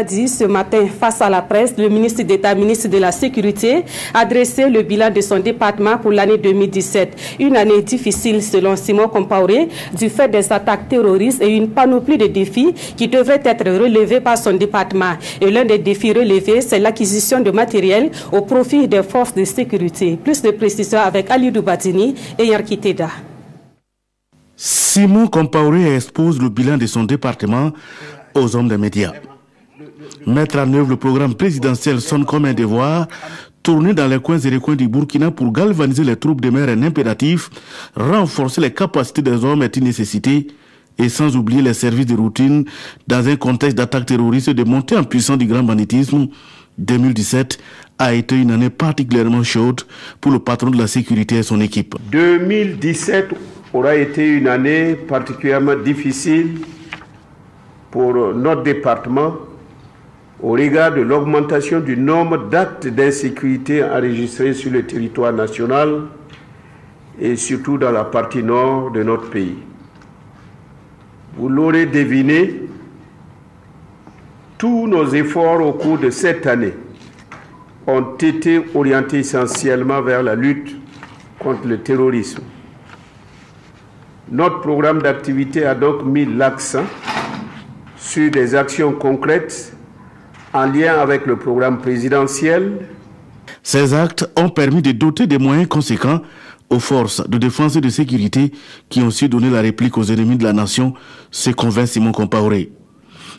A dit ce matin face à la presse, le ministre d'État, ministre de la Sécurité, a dressé le bilan de son département pour l'année 2017. Une année difficile selon Simon Compaoré, du fait des attaques terroristes et une panoplie de défis qui devraient être relevés par son département. Et l'un des défis relevés, c'est l'acquisition de matériel au profit des forces de sécurité. Plus de précisions avec Alidou Batini et Yarki Teda. Simon Compaoré expose le bilan de son département aux hommes des médias. Mettre en œuvre le programme présidentiel sonne comme un devoir, tourner dans les coins et recoins du Burkina pour galvaniser les troupes de mer est un impératif, renforcer les capacités des hommes est une nécessité, et sans oublier les services de routine dans un contexte d'attaque terroriste et de montée en puissance du grand banditisme. 2017 a été une année particulièrement chaude pour le patron de la sécurité et son équipe. 2017 aura été une année particulièrement difficile pour notre département au regard de l'augmentation du nombre d'actes d'insécurité enregistrés sur le territoire national et surtout dans la partie nord de notre pays. Vous l'aurez deviné, tous nos efforts au cours de cette année ont été orientés essentiellement vers la lutte contre le terrorisme. Notre programme d'activité a donc mis l'accent sur des actions concrètes en lien avec le programme présidentiel. Ces actes ont permis de doter des moyens conséquents aux forces de défense et de sécurité qui ont su donner la réplique aux ennemis de la nation, se convainc Simon Compaoré.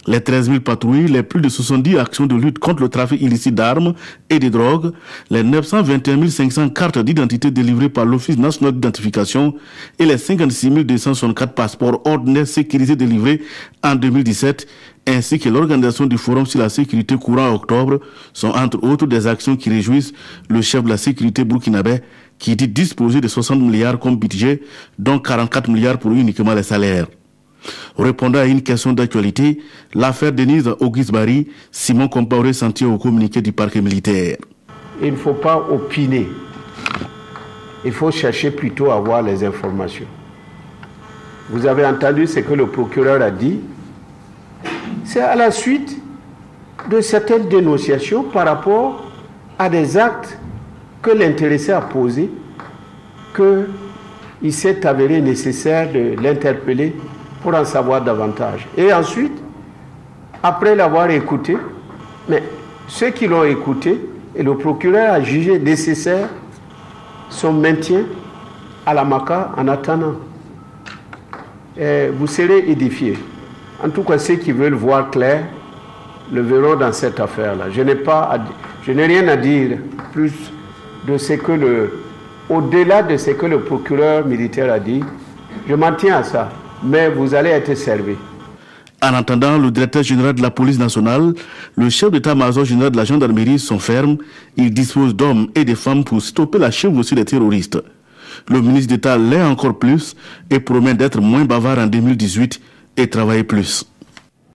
Les 13 000 patrouilles, les plus de 70 actions de lutte contre le trafic illicite d'armes et de drogues, les 921 500 cartes d'identité délivrées par l'Office national d'identification et les 56 264 passeports ordinaires sécurisés délivrés en 2017, ainsi que l'organisation du Forum sur la sécurité courant octobre, sont entre autres des actions qui réjouissent le chef de la sécurité burkinabé qui dit disposer de 60 milliards comme budget, dont 44 milliards pour uniquement les salaires. Répondant à une question d'actualité, l'affaire Denise Auguste Barry, Simon Compaoré s'en tient au communiqué du parquet militaire. Il ne faut pas opiner. Il faut chercher plutôt à avoir les informations. Vous avez entendu ce que le procureur a dit. C'est à la suite de certaines dénonciations par rapport à des actes que l'intéressé a posés qu'il s'est avéré nécessaire de l'interpeller pour en savoir davantage. Et ensuite, après l'avoir écouté, mais ceux qui l'ont écouté, et le procureur a jugé nécessaire son maintien à la MACA en attendant. Et vous serez édifiés. En tout cas, ceux qui veulent voir clair le verront dans cette affaire-là. Je n'ai rien à dire plus de ce que au-delà de ce que le procureur militaire a dit. Je m'en tiens à ça. Mais vous allez être servis. En attendant, le directeur général de la police nationale, le chef d'état-major général de la gendarmerie sont fermes. Ils disposent d'hommes et de femmes pour stopper la chevauchée des terroristes. Le ministre d'État l'est encore plus et promet d'être moins bavard en 2018 et travailler plus.